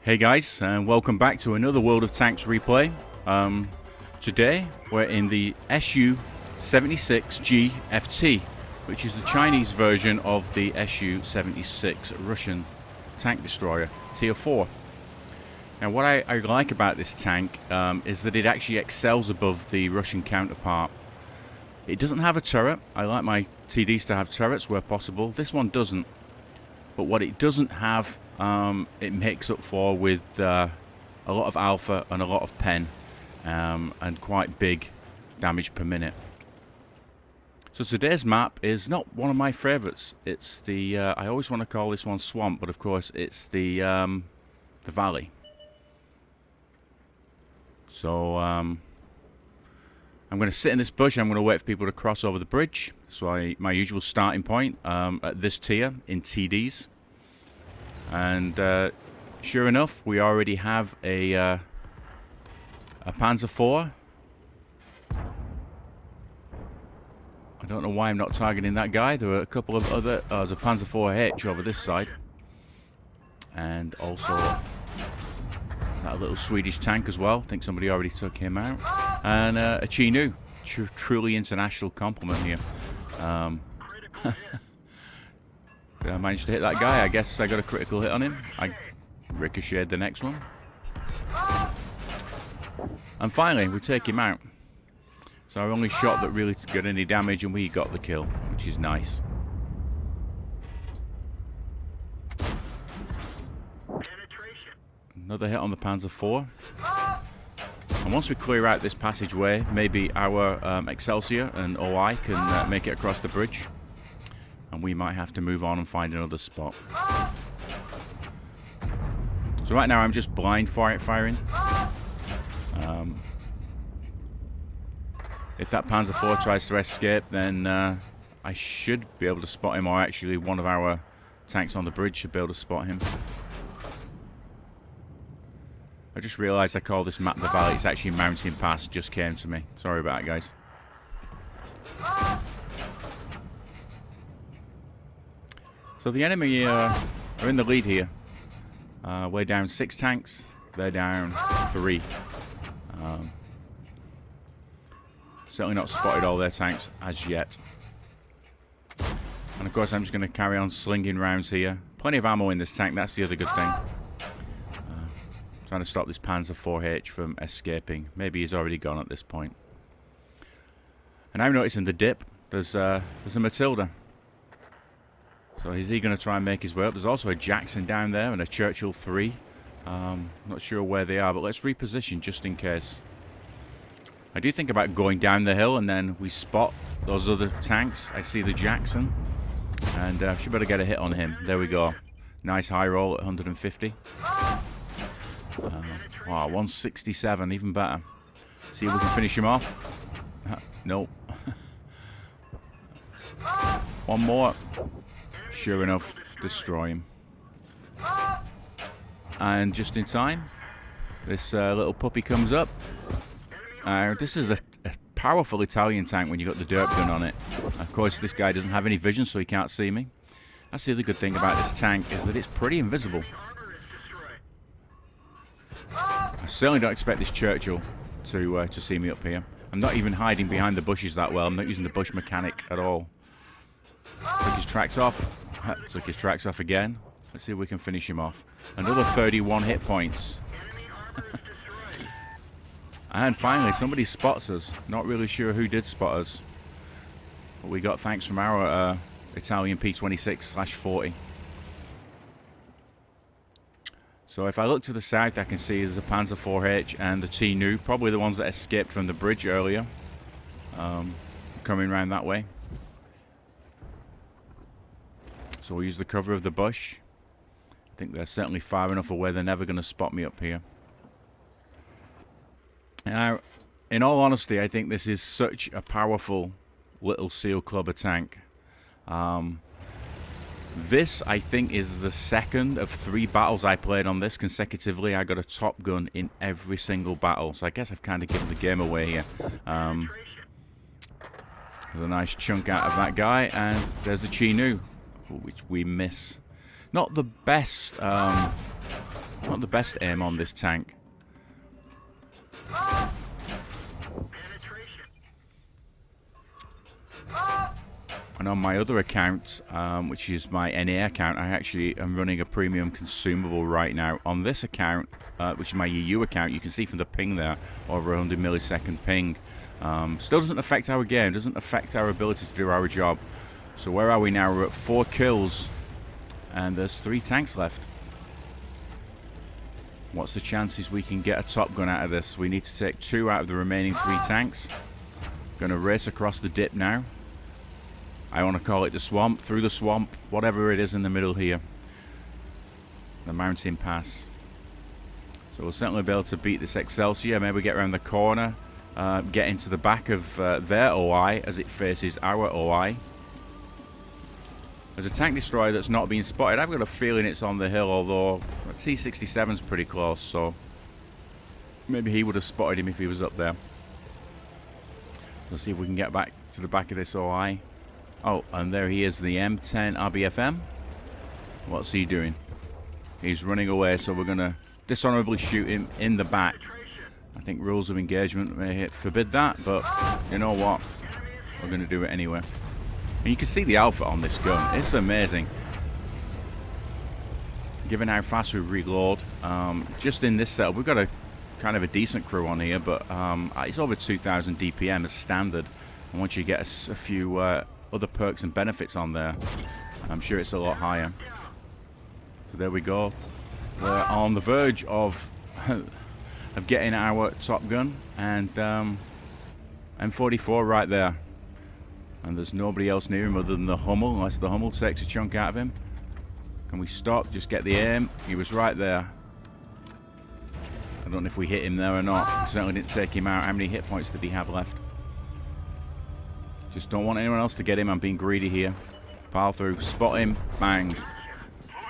Hey guys, and welcome back to another World of Tanks replay. Today we're in the SU-76G FT, which is the Chinese version of the SU-76 Russian tank destroyer, Tier 4. Now what I like about this tank is that it actually excels above the Russian counterpart. It doesn't have a turret. I like my TDs to have turrets where possible. This one doesn't. But what it doesn't have, it makes up for with a lot of alpha and a lot of pen, and quite big damage per minute. So today's map is not one of my favorites. It's the I always want to call this one Swamp, but of course it's the Valley. So I'm going to sit in this bush. I'm going to wait for people to cross over the bridge. So my usual starting point at this tier in TDs. And sure enough, we already have a Panzer IV. I don't know why I'm not targeting that guy. There are a couple of other... there's a Panzer IV-H over this side. And also that little Swedish tank as well. I think somebody already took him out. And a Chi-Nu. Truly international compliment here. Did I manage to hit that guy? I guess I got a critical hit on him. I ricocheted the next one. And finally, we take him out. So our only shot that really got any damage, and we got the kill, which is nice. Another hit on the Panzer IV. And once we clear out this passageway, maybe our Excelsior and OI can make it across the bridge. And we might have to move on and find another spot. So right now I'm just blind firing. If that Panzer IV tries to escape, then I should be able to spot him, or actually one of our tanks on the bridge should be able to spot him. I just realised I call this map the Valley. It's actually Mountain Pass, just came to me. Sorry about it, guys. So the enemy are in the lead here. We're down 6 tanks. They're down 3. Certainly not spotted all their tanks as yet. And of course I'm just going to carry on slinging rounds here. Plenty of ammo in this tank, that's the other good thing. Trying to stop this Panzer IV-H from escaping. Maybe he's already gone at this point. And I'm noticing the dip. There's a Matilda. So is he going to try and make his way up? There's also a Jackson down there and a Churchill 3. Not sure where they are, but let's reposition just in case. I do think about going down the hill and then we spot those other tanks. I see the Jackson. And should better get a hit on him. There we go. Nice high roll at 150. Wow, 167, even better. See if we can finish him off. Nope. One more. Sure enough, destroy him. And just in time, this little puppy comes up. This is a powerful Italian tank when you've got the dirt gun on it. Of course, this guy doesn't have any vision, so he can't see me. That's the other good thing about this tank, is that it's pretty invisible. I certainly don't expect this Churchill to see me up here. I'm not even hiding behind the bushes that well. I'm not using the bush mechanic at all. Took his tracks off. Took his tracks off again. Let's see if we can finish him off. Another 31 hit points. And finally, somebody spots us. Not really sure who did spot us. But we got thanks from our Italian P26/40. So if I look to the south, I can see there's a Panzer IV-H and the Chi-Nu, probably the ones that escaped from the bridge earlier, coming around that way. So we'll use the cover of the bush. I think they're certainly far enough away, they're never going to spot me up here. Now, in all honesty, I think this is such a powerful little SEAL Clubber tank. This, I think, is the second of 3 battles I played on this consecutively. I got a top gun in every single battle, so I guess I've kind of given the game away here. There's a nice chunk out of that guy, and there's the Chi-Nu, which we miss. Not the best not the best aim on this tank. And on my other account, which is my NA account, I actually am running a premium consumable right now. On this account, which is my EU account, you can see from the ping there, over 100 millisecond ping. Still doesn't affect our game, doesn't affect our ability to do our job. So where are we now? We're at 4 kills, and there's 3 tanks left. What's the chances we can get a top gun out of this? We need to take 2 out of the remaining 3 tanks. Gonna race across the dip now. I want to call it the swamp, through the swamp, whatever it is in the middle here. The mountain pass. So we'll certainly be able to beat this Excelsior. Maybe get around the corner, get into the back of their OI as it faces our OI. There's a tank destroyer that's not being spotted. I've got a feeling it's on the hill, although T-67's pretty close, so maybe he would have spotted him if he was up there. Let's see if we can get back to the back of this OI. Oh, and there he is, the M10 RBFM. What's he doing? He's running away, so we're going to dishonorably shoot him in the back. I think rules of engagement may forbid that, but you know what? We're going to do it anyway. And you can see the output on this gun. It's amazing. Given how fast we reload, just in this setup, we've got a kind of a decent crew on here, but it's over 2,000 DPM as standard. And once you get a few other perks and benefits on there, I'm sure it's a lot higher. So there we go. We're on the verge of getting our top gun, and M44 right there. And there's nobody else near him other than the Hummel, unless the Hummel takes a chunk out of him. Can we stop? Just get the aim. He was right there. I don't know if we hit him there or not. We certainly didn't take him out. How many hit points did he have left? Just don't want anyone else to get him. I'm being greedy here. Pile through. Spot him. Bang.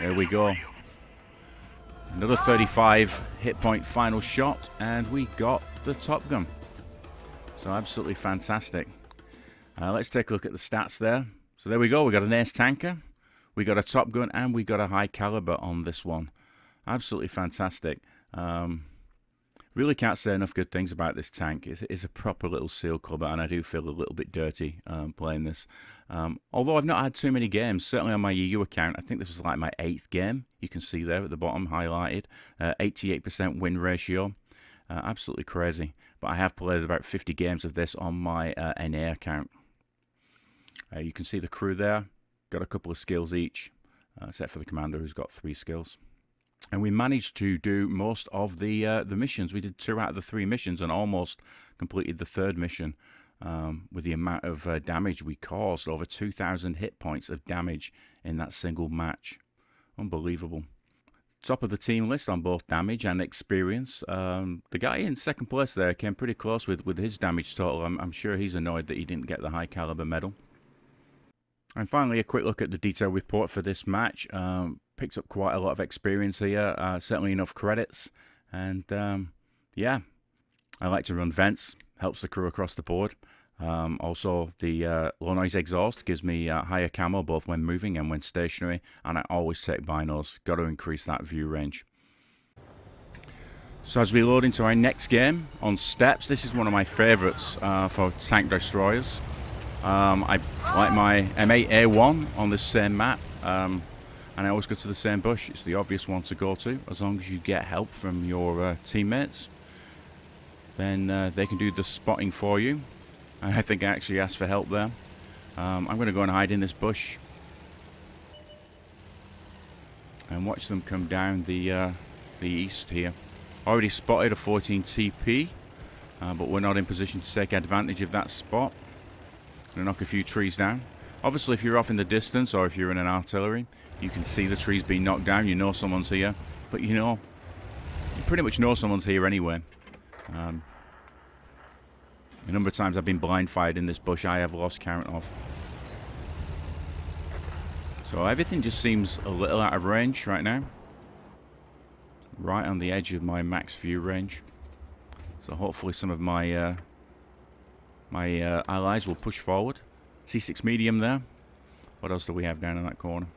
There we go. Another 35 hit point final shot, and we got the Top Gun. So absolutely fantastic. Let's take a look at the stats there. So there we go. We got an ace tanker, we got a Top Gun, and we got a high caliber on this one. Absolutely fantastic. Really can't say enough good things about this tank. It's a proper little seal cover, and I do feel a little bit dirty playing this. Although I've not had too many games, certainly on my EU account. I think this was like my 8th game. You can see there at the bottom highlighted. 88% win ratio. Absolutely crazy. But I have played about 50 games of this on my NA account. You can see the crew there. Got a couple of skills each, except for the commander who's got 3 skills. And we managed to do most of the missions. We did 2 out of the 3 missions and almost completed the 3rd mission with the amount of damage we caused. Over 2,000 hit points of damage in that single match. Unbelievable. Top of the team list on both damage and experience. The guy in 2nd place there came pretty close with his damage total. I'm sure he's annoyed that he didn't get the high caliber medal. And finally, a quick look at the detail report for this match. Picks up quite a lot of experience here, certainly enough credits, and yeah, I like to run vents, helps the crew across the board. Also, the low noise exhaust gives me higher camo both when moving and when stationary, and I always take binos, got to increase that view range. So as we load into our next game on steps, this is one of my favourites for tank destroyers. I like my M8A1 on this same map. And I always go to the same bush. It's the obvious one to go to. As long as you get help from your teammates, then they can do the spotting for you. I think I actually asked for help there. I'm going to go and hide in this bush and watch them come down the east here. Already spotted a 14 TP, but we're not in position to take advantage of that spot. Going to knock a few trees down. Obviously, if you're off in the distance or if you're in an artillery, you can see the trees being knocked down. You know someone's here. But you pretty much know someone's here anyway. A number of times I've been blind fired in this bush. I have lost count of. So everything just seems a little out of range right now. Right on the edge of my max view range. So hopefully some of my allies will push forward. C6 medium there. What else do we have down in that corner?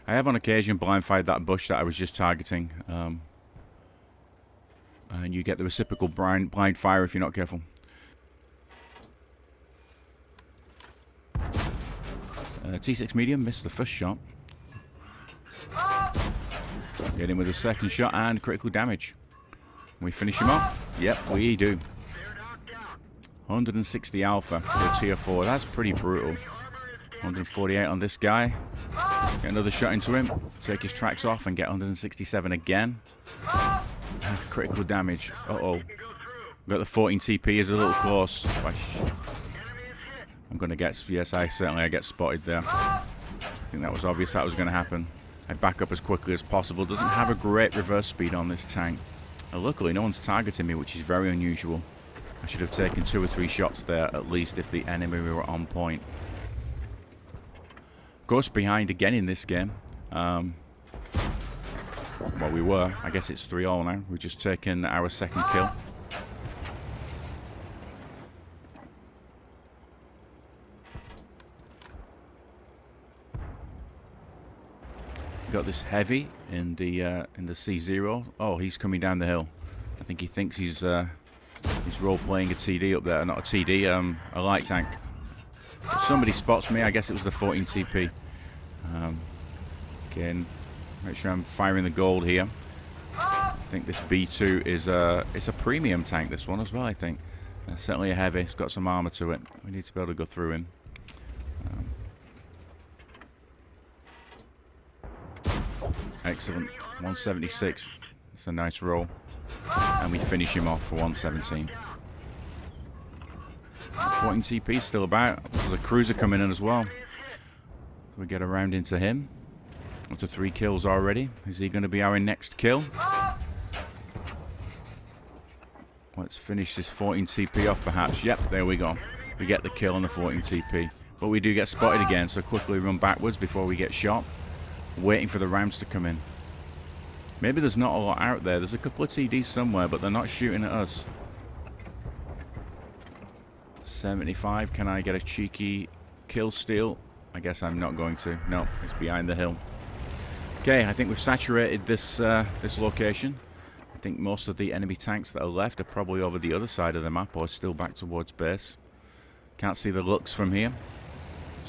I have on occasion blind fired that bush that I was just targeting. And you get the reciprocal blind fire if you're not careful. T6 medium missed the first shot. Get him with the second shot and critical damage. We finish him off? Yep, we do. 160 alpha for tier 4. That's pretty brutal. 148 on this guy. Get another shot into him. Take his tracks off and get 167 again. Critical damage. Uh-oh. Got the 14 TP is a little close. I'm going to get... Yes, I get spotted there. I think that was obvious that was going to happen. I back up as quickly as possible. Doesn't have a great reverse speed on this tank. Luckily, no one's targeting me, which is very unusual. I should have taken 2 or 3 shots there, at least, if the enemy were on point. Of course, behind again in this game. Well, we were. I guess it's 3-all now. We've just taken our second kill. Got this heavy in the C0. Oh, he's coming down the hill. I think he thinks he's role playing a TD up there, not a TD, a light tank. If somebody spots me, I guess it was the 14 TP. Again, make sure I'm firing the gold here. I think this B2 is it's a premium tank. This one as well. I think certainly a heavy. It's got some armor to it. We need to be able to go through him. Excellent. 176. It's a nice roll. And we finish him off for 117. 14 TP still about. There's a cruiser coming in as well. We get around into him. Up to 3 kills already. Is he going to be our next kill? Let's finish this 14 TP off perhaps. Yep, there we go. We get the kill on the 14 TP. But we do get spotted again, so quickly run backwards before we get shot. Waiting for the rounds to come in. Maybe there's not a lot out there. There's a couple of TDs somewhere, but they're not shooting at us. 75. Can I get a cheeky kill steal? I guess I'm not going to. No, it's behind the hill. Okay, I think we've saturated this this location. I think most of the enemy tanks that are left are probably over the other side of the map or still back towards base. Can't see the looks from here.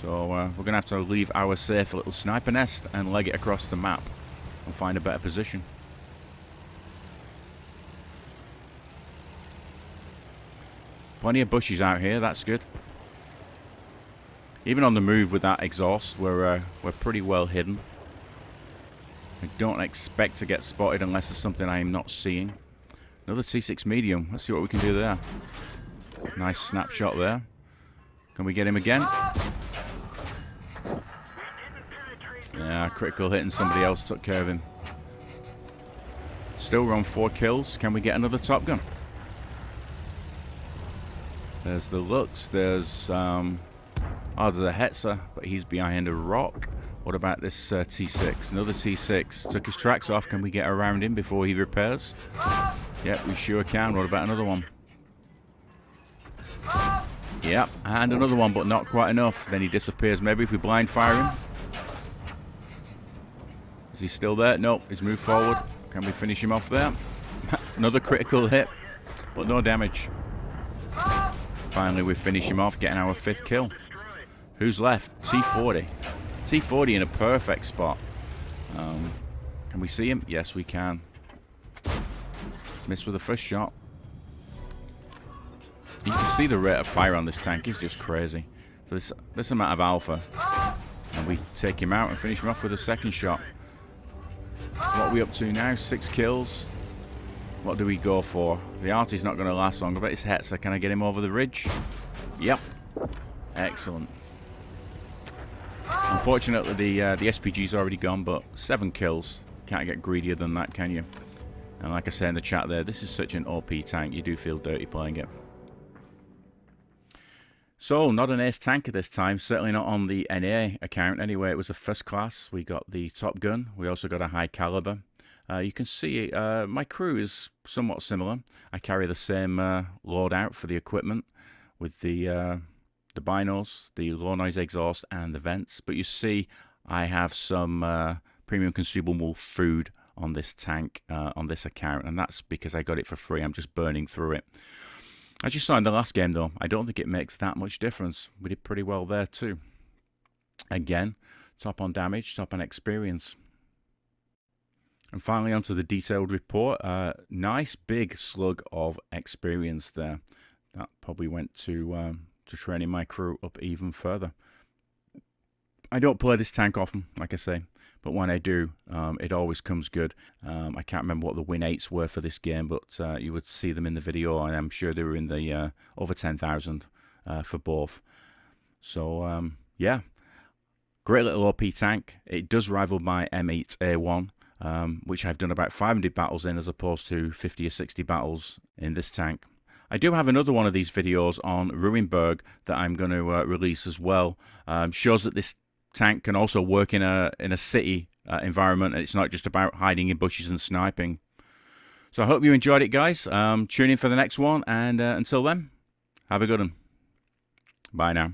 So we're going to have to leave our safe little sniper nest and leg it across the map and find a better position. Plenty of bushes out here, that's good. Even on the move with that exhaust, we're pretty well hidden. I don't expect to get spotted unless there's something I am not seeing. Another T6 medium. Let's see what we can do there. Nice snapshot there. Can we get him again? Yeah, critical hit and somebody else took care of him. Still run 4 kills. Can we get another Top Gun? There's the looks. There's oh, there's a Hetzer, but he's behind a rock. What about this T6? Another T6. Took his tracks off. Can we get around him before he repairs? Yep, we sure can. What about another one? Yep, and another one, but not quite enough. Then he disappears. Maybe if we blind fire him. Is he still there? Nope, he's moved forward. Can we finish him off there? Another critical hit, but no damage. Finally, we finish him off, getting our 5th kill. Who's left? T40. T40 in a perfect spot. Can we see him? Yes, we can. Missed with the first shot. You can see the rate of fire on this tank is just crazy. For this amount of alpha. And we take him out and finish him off with a second shot. What are we up to now? 6 kills. What do we go for? The arty's not going to last long. I bet it's Hetzer. Can I get him over the ridge? Yep. Excellent. Unfortunately, the SPG's already gone, but 7 kills. Can't get greedier than that, can you? And like I say in the chat there, this is such an OP tank. You do feel dirty playing it. So, not an ace tanker this time, certainly not on the NA account. Anyway, it was a first class. We got the Top Gun. We also got a high caliber. You can see my crew is somewhat similar. I carry the same loadout for the equipment with the binos, the low noise exhaust, and the vents. But you see, I have some premium consumable food on this tank, on this account, and that's because I got it for free. I'm just burning through it. As you saw in the last game, though, I don't think it makes that much difference. We did pretty well there, too. Again, top on damage, top on experience. And finally, onto the detailed report. Nice big slug of experience there. That probably went to training my crew up even further. I don't play this tank often, like I say, but when I do, it always comes good. I can't remember what the win 8s were for this game, but you would see them in the video, and I'm sure they were in the over 10,000 for both. So, yeah, great little OP tank. It does rival my M8A1, which I've done about 500 battles in as opposed to 50 or 60 battles in this tank. I do have another one of these videos on Ruinberg that I'm going to release as well. Shows that this tank can also work in a city environment, and it's not just about hiding in bushes and sniping. So I hope you enjoyed it, guys. Tune in for the next one, and until then, have a good one. Bye now.